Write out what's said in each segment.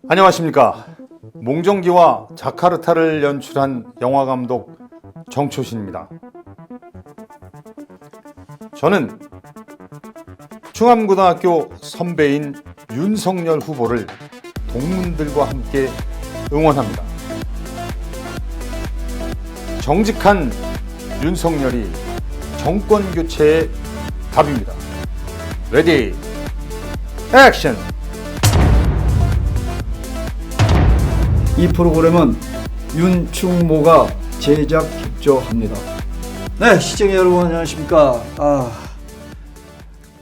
안녕하십니까. 몽정기와 자카르타를 연출한 영화감독 정초신입니다. 저는 충암고등학교 선배인 윤석열 후보를 동문들과 함께 응원합니다. 정직한 윤석열이 정권교체의 답입니다. 레디, 액션! 이 프로그램은 윤충모가 제작 협조합니다. 네, 시청자 여러분 안녕하십니까.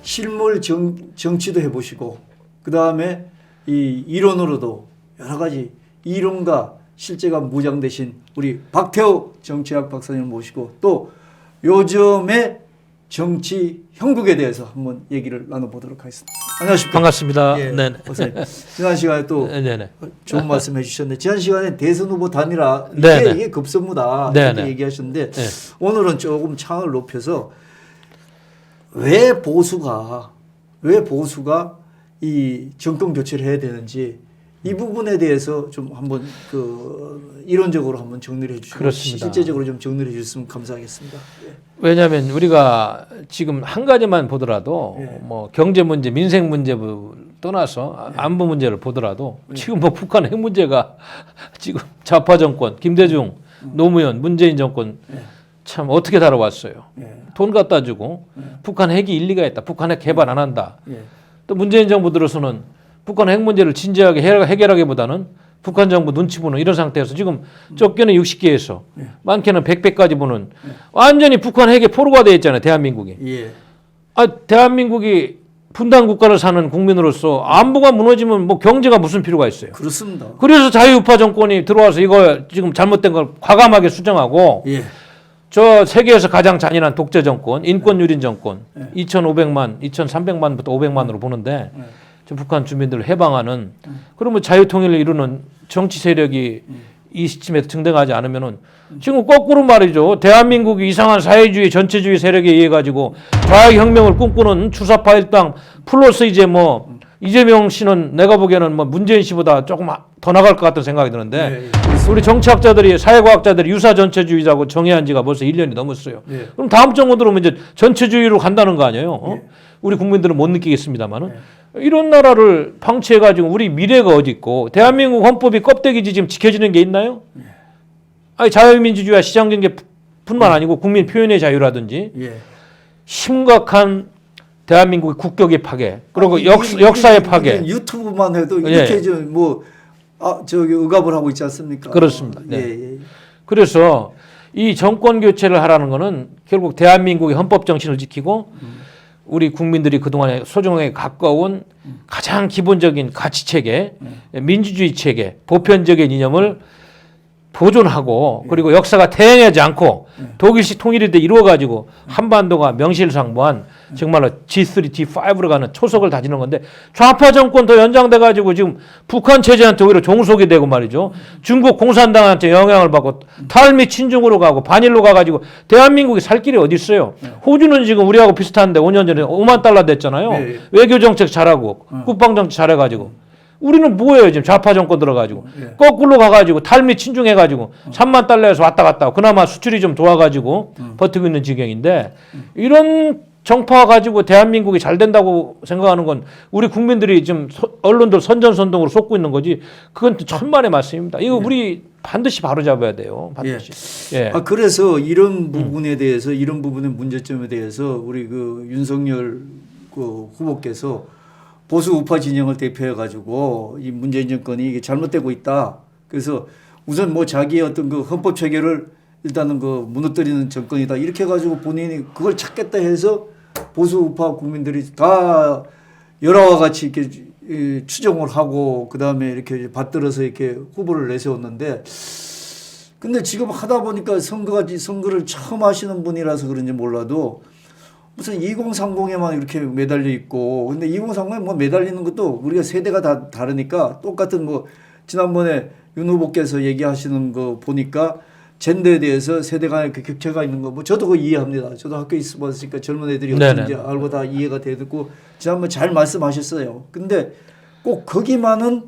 실물 정치도 해보시고 그 다음에 이 이론으로도 여러 가지 이론과 실제가 무장되신 우리 박태호 정치학 박사님을 모시고 또 요즘의 정치 형국에 대해서 한번 얘기를 나눠보도록 하겠습니다. 안녕하십니까. 반갑습니다. 예, 네. 지난 시간에 또 네네. 좋은 말씀 해주셨는데 지난 시간에 대선 후보 단일화 네네. 이게 급선무다 네네. 이렇게 얘기하셨는데 네. 오늘은 조금 창을 높여서 왜 보수가 이 정권 교체를 해야 되는지 이 부분에 대해서 좀 한번 그 이론적으로 한번 정리를 해주시고 그렇습니다. 실제적으로 좀 정리를 해주셨으면 감사하겠습니다. 예. 왜냐하면 우리가 지금 한 가지만 보더라도 예. 뭐 경제 문제, 민생 문제 떠나서 안보 문제를 보더라도 지금 뭐 북한 핵 문제가 지금 좌파 정권, 김대중, 노무현, 문재인 정권 참 어떻게 다뤄왔어요. 돈 갖다 주고 북한 핵이 일리가 있다. 북한 핵 개발 안 한다. 또 문재인 정부 들어서는 북한 핵 문제를 진지하게 해결하기보다는 북한 정부 눈치 보는 이런 상태에서 지금 적게는 60개에서 많게는 100배까지 보는 완전히 북한 핵의 포로가 되어 있잖아요. 대한민국이. 예. 대한민국이 분단 국가를 사는 국민으로서 안보가 무너지면 뭐 경제가 무슨 필요가 있어요. 그렇습니다. 그래서 자유우파 정권이 들어와서 이거 지금 잘못된 걸 과감하게 수정하고 예. 저 세계에서 가장 잔인한 독재 정권, 인권 유린 정권 2,500만, 2,300만부터 500만으로 보는데 저 북한 주민들을 해방하는 그러면 자유통일을 이루는 정치 세력이 이 시점에서 증대하지 않으면은 지금 거꾸로 말이죠. 대한민국이 이상한 사회주의 전체주의 세력에 의해 가지고 좌익혁명을 꿈꾸는 주사파 일당 플러스 이제 뭐 이재명 씨는 내가 보기에는 뭐 문재인 씨보다 조금 더 나갈 것 같은 생각이 드는데 우리 정치학자들이 사회과학자들이 유사 전체주의자고 정의한 지가 벌써 1년이 넘었어요. 그럼 다음 정권 들어오면 이제 전체주의로 간다는 거 아니에요? 우리 국민들은 못 느끼겠습니다만은 이런 나라를 방치해가지고 우리 미래가 어디 있고 대한민국 헌법이 껍데기지 지금 지켜지는 게 있나요? 아니 자유민주주의와 시장경제뿐만 아니고 국민 표현의 자유라든지 심각한 대한민국의 국격의 파괴 그리고 역사의 파괴. 유튜브만 해도 이렇게 저기 억압을 하고 있지 않습니까? 그렇습니다. 네. 그래서 이 정권 교체를 하라는 것은 결국 대한민국의 헌법 정신을 지키고 우리 국민들이 그동안에 소중하게 가까운 가장 기본적인 가치 체계, 민주주의 체계, 보편적인 이념을 보존하고 그리고 역사가 퇴행하지 않고 독일식 통일이 돼 이루어가지고 한반도가 명실상부한 정말로 G3, G5로 가는 초석을 다지는 건데 좌파 정권 더 연장돼가지고 지금 북한 체제한테 오히려 종속이 되고 말이죠. 중국 공산당한테 영향을 받고 탈미 친중으로 가고 반일로 가가지고 대한민국이 살 길이 어디 있어요. 호주는 지금 우리하고 비슷한데 5년 전에 5만 달러 됐잖아요. 외교 정책 잘하고 국방 정책 잘해가지고. 우리는 뭐예요 지금 좌파 정권 들어가지고 거꾸로 가가지고 탈미 친중해가지고 3만 달러에서 왔다 갔다 하고 그나마 수출이 좀 도와가지고 버티고 있는 지경인데 이런 정파 가지고 대한민국이 잘 된다고 생각하는 건 우리 국민들이 지금 언론들 선전선동으로 쏟고 있는 거지 그건 천만의 말씀입니다. 이거 우리 반드시 바로잡아야 돼요. 반드시. 그래서 이런 부분에 대해서 이런 부분의 문제점에 대해서 우리 그 윤석열 그 후보께서 보수 우파 진영을 대표해 가지고 이 문재인 정권이 이게 잘못되고 있다. 그래서 우선 뭐 자기의 어떤 그 헌법 체계를 일단은 그 무너뜨리는 정권이다. 이렇게 해 가지고 본인이 그걸 찾겠다 해서 보수 우파 국민들이 다 열화와 같이 이렇게 추정을 하고 그다음에 이렇게 받들어서 이렇게 후보를 내세웠는데 근데 지금 하다 보니까 선거를 처음 하시는 분이라서 그런지 몰라도 무슨 2030에만 이렇게 매달려 있고 근데 2030에 뭐 매달리는 것도 우리가 세대가 다 다르니까 똑같은 뭐 지난번에 윤 후보께서 얘기하시는 거 보니까 젠더에 대해서 세대 간의 그 격차가 있는 거 뭐 저도 그거 이해합니다. 저도 학교에 있어봤으니까 젊은 애들이 어떤지 알고 다 이해가 되고 지난번 잘 말씀하셨어요. 근데 꼭 거기만은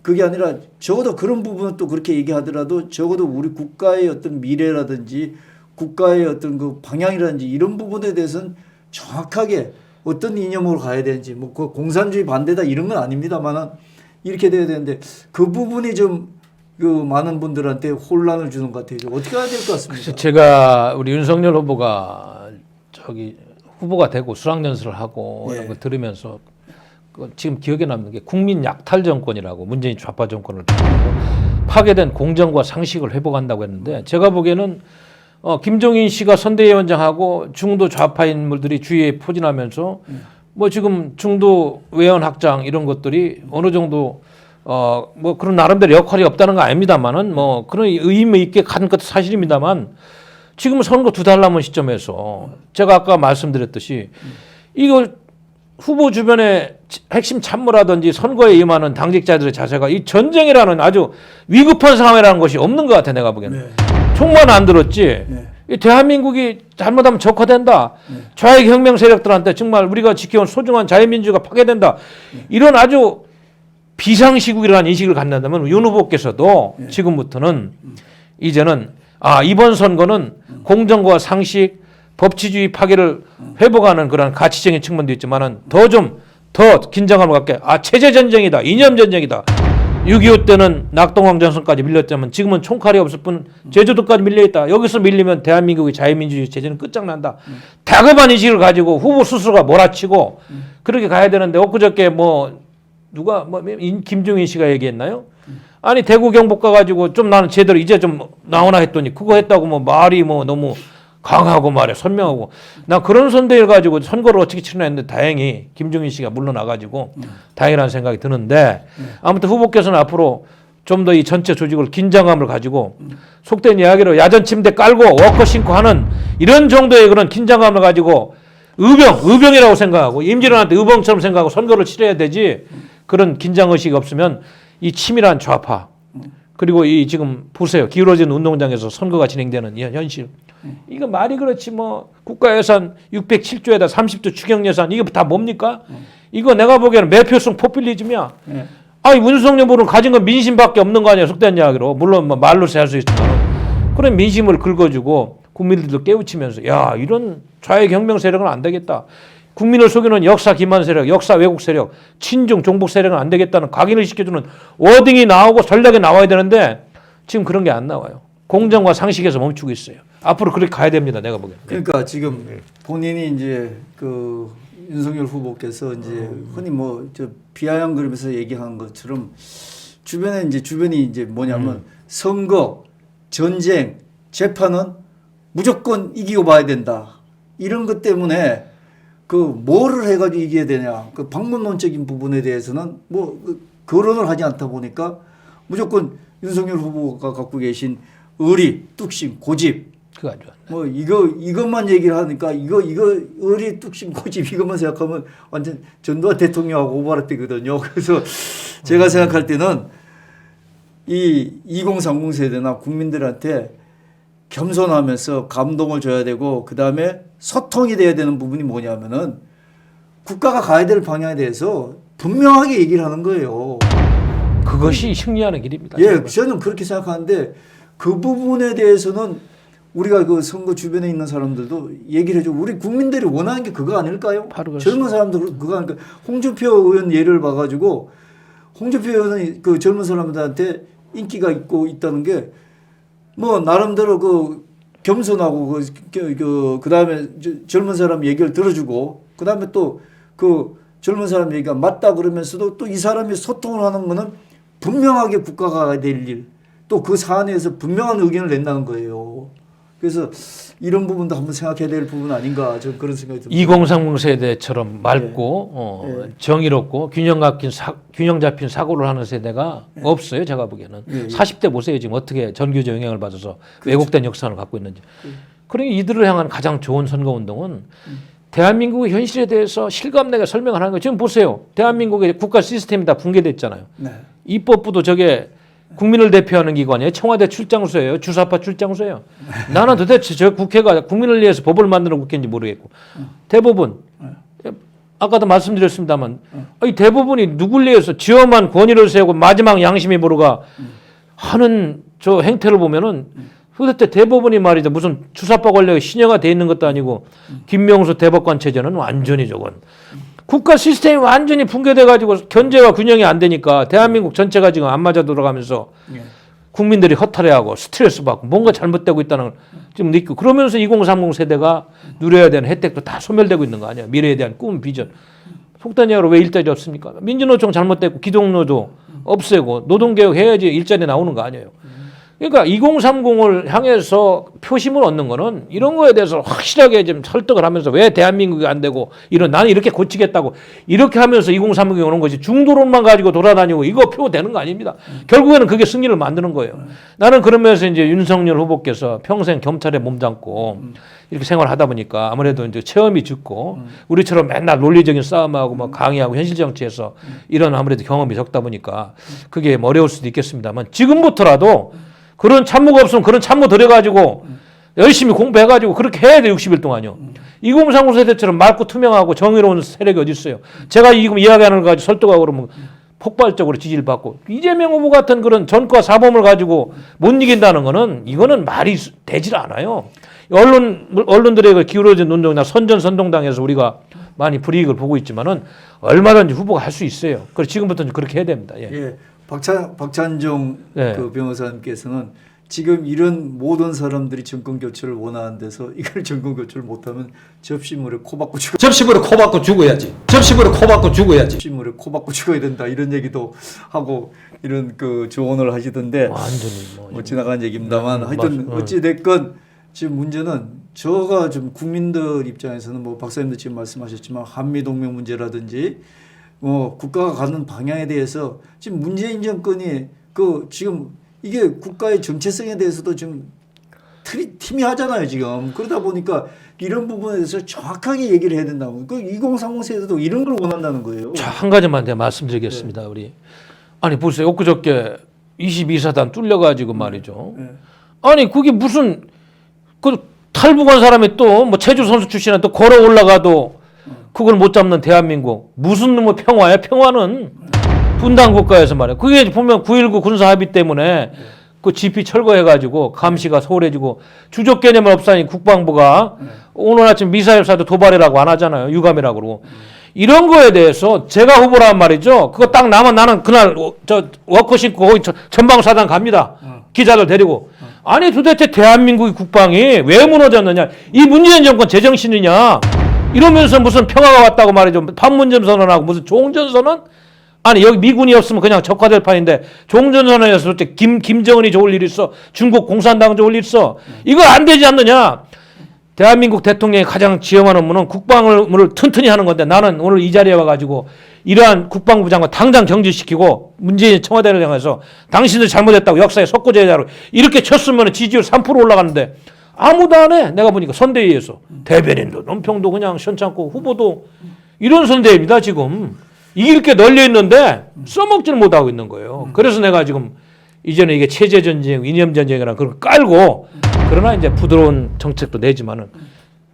그게 아니라 적어도 그런 부분은 또 그렇게 얘기하더라도 적어도 우리 국가의 어떤 미래라든지 국가의 어떤 그 방향이라든지 이런 부분에 대해서는 정확하게 어떤 이념으로 가야 되는지 뭐 그 공산주의 반대다 이런 건 아닙니다만은 이렇게 돼야 되는데 그 부분이 좀 그 많은 분들한테 혼란을 주는 것 같아요. 어떻게 해야 될 것 같습니까? 그래서 제가 우리 윤석열 후보가 저기 후보가 되고 수락연설을 하고 예. 이런 거 들으면서 그 지금 기억에 남는 게 국민 약탈 정권이라고 문재인 좌파 정권을 파괴된 공정과 상식을 회복한다고 했는데 제가 보기에는 김종인 씨가 선대위원장하고 중도 좌파 인물들이 주위에 포진하면서 뭐 지금 중도 외연 확장 이런 것들이 어느 정도 뭐 그런 나름대로 역할이 없다는 거 아닙니다만은 뭐 그런 의미 있게 간 것도 사실입니다만 지금 선거 2달 남은 시점에서 제가 아까 말씀드렸듯이 이거 후보 주변에 핵심 참모라든지 선거에 임하는 당직자들의 자세가 이 전쟁이라는 아주 위급한 상황이라는 것이 없는 것 같아 내가 보기에는. 네. 총만 안 들었지. 네. 이 대한민국이 잘못하면 적화된다. 좌익 혁명 세력들한테 정말 우리가 지켜온 소중한 자유민주주의가 파괴된다. 이런 아주 비상시국이라는 인식을 갖는다면 윤 후보께서도 지금부터는 이제는 이번 선거는 공정과 상식, 법치주의 파괴를 회복하는 그런 가치적인 측면도 있지만은 더 긴장감을 갖게 체제 전쟁이다, 이념 전쟁이다. 6.25 때는 낙동강 전선까지 밀렸다면 지금은 총칼이 없을 뿐 제주도까지 밀려있다. 여기서 밀리면 대한민국의 자유민주주의 체제는 끝장난다. 다급한 인식을 가지고 후보 스스로가 몰아치고 그렇게 가야 되는데 엊그저께 김종인 씨가 얘기했나요? 아니 대구 경북 가가지고 좀 나는 제대로 이제 좀 나오나 했더니 그거 했다고 뭐 말이 뭐 너무 강하고 말이야 선명하고 나 그런 선대를 가지고 선거를 어떻게 치르나 했는데 다행히 김종인 씨가 물러나가지고 다행이라는 생각이 드는데 아무튼 후보께서는 앞으로 좀 더 이 전체 조직을 긴장감을 가지고 속된 이야기로 야전 침대 깔고 워커 신고 하는 이런 정도의 그런 긴장감을 가지고 의병이라고 생각하고 임진왜란때 의병처럼 생각하고 선거를 치러야 되지 그런 긴장의식이 없으면 이 치밀한 좌파 그리고 이 지금 보세요 기울어진 운동장에서 선거가 진행되는 이 현실 이거 말이 그렇지 뭐 국가 예산 607조에다 30조 추경 예산 이게 다 뭡니까? 이거 내가 보기에는 매표성 포퓰리즘이야. 네. 윤석열 후보는 가진 건 민심밖에 없는 거 아니야 속된 이야기로 물론 뭐 말로 할 수 있지만 그런 민심을 긁어주고 국민들도 깨우치면서 야 이런 좌익 혁명 세력은 안 되겠다. 국민을 속이는 역사 기만 세력, 역사 왜곡 세력, 친중 종북 세력은 안 되겠다는 각인을 시켜주는 워딩이 나오고 전략이 나와야 되는데 지금 그런 게 안 나와요. 공정과 상식에서 멈추고 있어요. 앞으로 그렇게 가야 됩니다. 내가 보기에는. 그러니까 지금 본인이 이제 그 윤석열 후보께서 이제 흔히 뭐 저 비아냥 그러면서 얘기한 것처럼 주변이 이제 뭐냐면 선거, 전쟁, 재판은 무조건 이기고 봐야 된다. 이런 것 때문에 그 뭐를 해가지고 이겨야 되냐. 그 방법론적인 부분에 대해서는 뭐 거론을 하지 않다 보니까 무조건 윤석열 후보가 갖고 계신 의리, 뚝심, 고집 그거 안 좋아. 뭐 이것만 얘기를 하니까 이거 의리, 뚝심, 고집 이것만 생각하면 완전 전두환 대통령하고 오바라뜨거든요. 그래서 제가 생각할 때는 이 2030 세대나 국민들한테 겸손하면서 감동을 줘야 되고 그 다음에 소통이 돼야 되는 부분이 뭐냐면은 국가가 가야 될 방향에 대해서 분명하게 얘기를 하는 거예요. 그것이 승리하는 길입니다. 예, 저는 그렇게 생각하는데 그 부분에 대해서는 우리가 그 선거 주변에 있는 사람들도 얘기를 해주고 우리 국민들이 원하는 게 그거 아닐까요? 바로 젊은 사람들 그거 아닐까? 홍준표 의원 예를 봐가지고 홍준표 의원은 그 젊은 사람들한테 인기가 있다는 게 뭐 나름대로 그 겸손하고 그 다음에 젊은 사람 얘기를 들어주고 그 다음에 또 그 젊은 사람 얘기가 맞다 그러면서도 또 이 사람이 소통을 하는 거는 분명하게 국가가 가야 될 일, 또 그 사안에서 분명한 의견을 낸다는 거예요. 그래서 이런 부분도 한번 생각해야 될 부분 아닌가 저는 그런 생각이 듭니다. 2030 세대처럼 맑고 정의롭고 균형 잡힌 사고를 하는 세대가 없어요. 제가 보기에는. 40대 보세요. 지금 어떻게 전교조 영향을 받아서 왜곡된 역사를 갖고 있는지. 그러니 이들을 향한 가장 좋은 선거운동은 대한민국의 현실에 대해서 실감나게 설명을 하는 거예요. 지금 보세요. 대한민국의 국가 시스템이 다 붕괴됐잖아요. 네. 입법부도 저게 국민을 대표하는 기관이에요. 청와대 출장소예요. 주사파 출장소예요. 나는 도대체 저 국회가 국민을 위해서 법을 만드는 국회인지 모르겠고 대법원 아까도 말씀드렸습니다만 이 대부분이 누굴 위해서 지엄한 권위를 세우고 마지막 양심의 보루가 하는 저 행태를 보면은 도대체 대부분이 말이죠. 무슨 주사파 권력의 신여가 돼 있는 것도 아니고 김명수 대법관 체제는 완전히 저건 국가 시스템이 완전히 붕괴돼 가지고 견제와 균형이 안 되니까 대한민국 전체가 지금 안 맞아 돌아가면서 국민들이 허탈해하고 스트레스 받고 뭔가 잘못되고 있다는 걸 지금 느끼고 그러면서 2030 세대가 누려야 되는 혜택도 다 소멸되고 있는 거 아니야. 미래에 대한 꿈, 비전. 속단 얘기로 왜 일자리 없습니까? 민주노총 잘못됐고 기동노조 없애고 노동개혁 해야지 일자리 나오는 거 아니에요. 그러니까 2030을 향해서 표심을 얻는 거는 이런 거에 대해서 확실하게 좀 설득을 하면서 왜 대한민국이 안 되고 나는 이렇게 고치겠다고 이렇게 하면서 2030이 오는 거지 중도론만 가지고 돌아다니고 이거 표되는 거 아닙니다. 결국에는 그게 승리를 만드는 거예요. 나는 그러면서 이제 윤석열 후보께서 평생 경찰에 몸담고 이렇게 생활하다 보니까 아무래도 이제 체험이 적고 우리처럼 맨날 논리적인 싸움하고 막 강의하고 현실 정치에서 이런 아무래도 경험이 적다 보니까 그게 어려울 수도 있겠습니다만 지금부터라도 그런 참모가 없으면 그런 참모 들여가지고 열심히 공부해가지고 그렇게 해야 돼 60일 동안요. 2030 세대처럼 맑고 투명하고 정의로운 세력이 어디 있어요. 제가 지금 이야기하는 거 가지고 설득하고 그러면 폭발적으로 지지를 받고 이재명 후보 같은 그런 전과 사범을 가지고 못 이긴다는 거는 이거는 말이 되질 않아요. 언론들에게 기울어진 논쟁이나 선전선동당에서 우리가 많이 불이익을 보고 있지만은 얼마든지 후보가 할 수 있어요. 그래서 지금부터는 그렇게 해야 됩니다. 예. 예. 박찬종 네. 그 변호사님께서는 지금 이런 모든 사람들이 정권 교체를 원하는 데서 이걸 정권 교체를 못하면 접시물에 코 박고 죽어. 접시물에 코 박고 죽어야지. 접시물에 코 박고 죽어야지. 접시물에 코 박고 죽어야 된다 이런 얘기도 하고 이런 그 조언을 하시던데 완전히 뭐 지나간 얘기입니다만 하여튼 맞- 어찌 됐건 지금 문제는 저가 좀 국민들 입장에서는 뭐 박사님도 지금 말씀하셨지만 한미 동맹 문제라든지 뭐 국가가 가는 방향에 대해서 지금 문재인 정권이 그 지금 이게 국가의 정체성에 대해서도 좀 희미하잖아요 지금. 그러다 보니까 이런 부분에 대해서 정확하게 얘기를 해야 된다고. 그 2030 세대도 이런 걸 원한다는 거예요. 자, 한 가지만 내가 말씀드리겠습니다. 우리 아니 보세요. 엊그저께 22사단 뚫려가지고 말이죠. 네. 아니 그게 무슨 그 탈북한 사람이 또 뭐 체조 선수 출신에 또 걸어 올라가도 그걸 못 잡는 대한민국 무슨 뭐 평화야? 평화는 분단 국가에서 말이야. 그게 보면 9.19 군사 합의 때문에 그 GP 철거해가지고 감시가 소홀해지고 주적 개념을 없애니 국방부가 오늘 아침 미사일사도 도발이라고 안 하잖아요. 유감이라고 그러고. 이런 거에 대해서 제가 후보란 말이죠. 그거 딱 나면 나는 그날 저 워커 신고 거기 전방사단 갑니다. 기자들 데리고. 아니 도대체 대한민국의 국방이 왜 무너졌느냐. 이 문재인 정권 제정신이냐. 이러면서 무슨 평화가 왔다고 말이죠. 판문점 선언하고 무슨 종전선언? 아니 여기 미군이 없으면 그냥 적화될 판인데 종전선언에서 김정은이 좋을 일이 있어. 중국 공산당 좋을 일 있어. 이거 안 되지 않느냐. 대한민국 대통령이 가장 지엄한 업무는 국방을 튼튼히 하는 건데 나는 오늘 이 자리에 와가지고 이러한 국방부 장관 당장 정지시키고 문재인 청와대를 향해서 당신들 잘못했다고 역사에 석고제자로 이렇게 쳤으면 지지율 3% 올라가는데 아무도 안 해. 내가 보니까 선대위에서 대변인도 논평도 그냥 시원찮고 후보도 이런 선대위입니다 지금. 이길 게 널려 있는데 써먹지를 못하고 있는 거예요. 그래서 내가 지금 이제는 이게 체제 전쟁, 이념 전쟁이라는 그걸 깔고 그러나 이제 부드러운 정책도 내지만은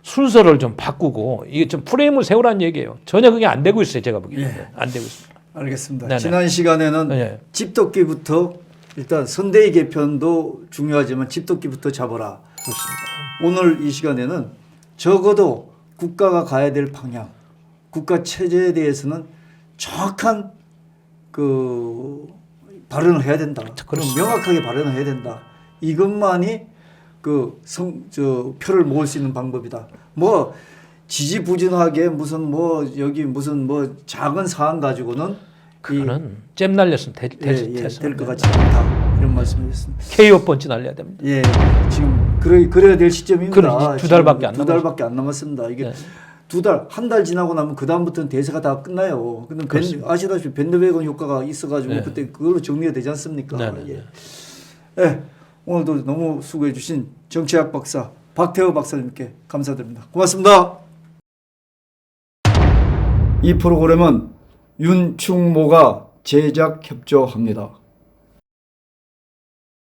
순서를 좀 바꾸고 이게 좀 프레임을 세우라는 얘기예요. 전혀 그게 안 되고 있어요. 제가 보기에는. 예. 안 되고 있습니다. 알겠습니다. 네네. 지난 시간에는 네. 집도끼부터 일단 선대위 개편도 중요하지만 집도끼부터 잡아라. 오늘 이 시간에는 적어도 국가가 가야 될 방향, 국가 체제에 대해서는 정확한 그 발언을 해야 된다. 그럼 명확하게 발언을 해야 된다. 이것만이 그 표를 모을 수 있는 방법이다. 뭐 지지부진하게 무슨 뭐 여기 무슨 뭐 작은 사안 가지고는 그거는 잼 날렸으면 될것 같지 않다. 이런 말씀이었습니다. KO 펀치 날려야 됩니다. 예, 지금 그래야 될 시점입니다. 두 달밖에 안 두 달밖에 안 남았습니다. 이게 네. 한 달 지나고 나면 그 다음부터는 대세가 다 끝나요. 근데 아시다시피 밴드웨건 효과가 있어가지고 네. 그때 그걸로 정리가 되지 않습니까? 네네네. 예. 네, 오늘도 너무 수고해주신 정치학 박사 박태호 박사님께 감사드립니다. 고맙습니다. 이 프로그램은 윤충모가 제작 협조합니다.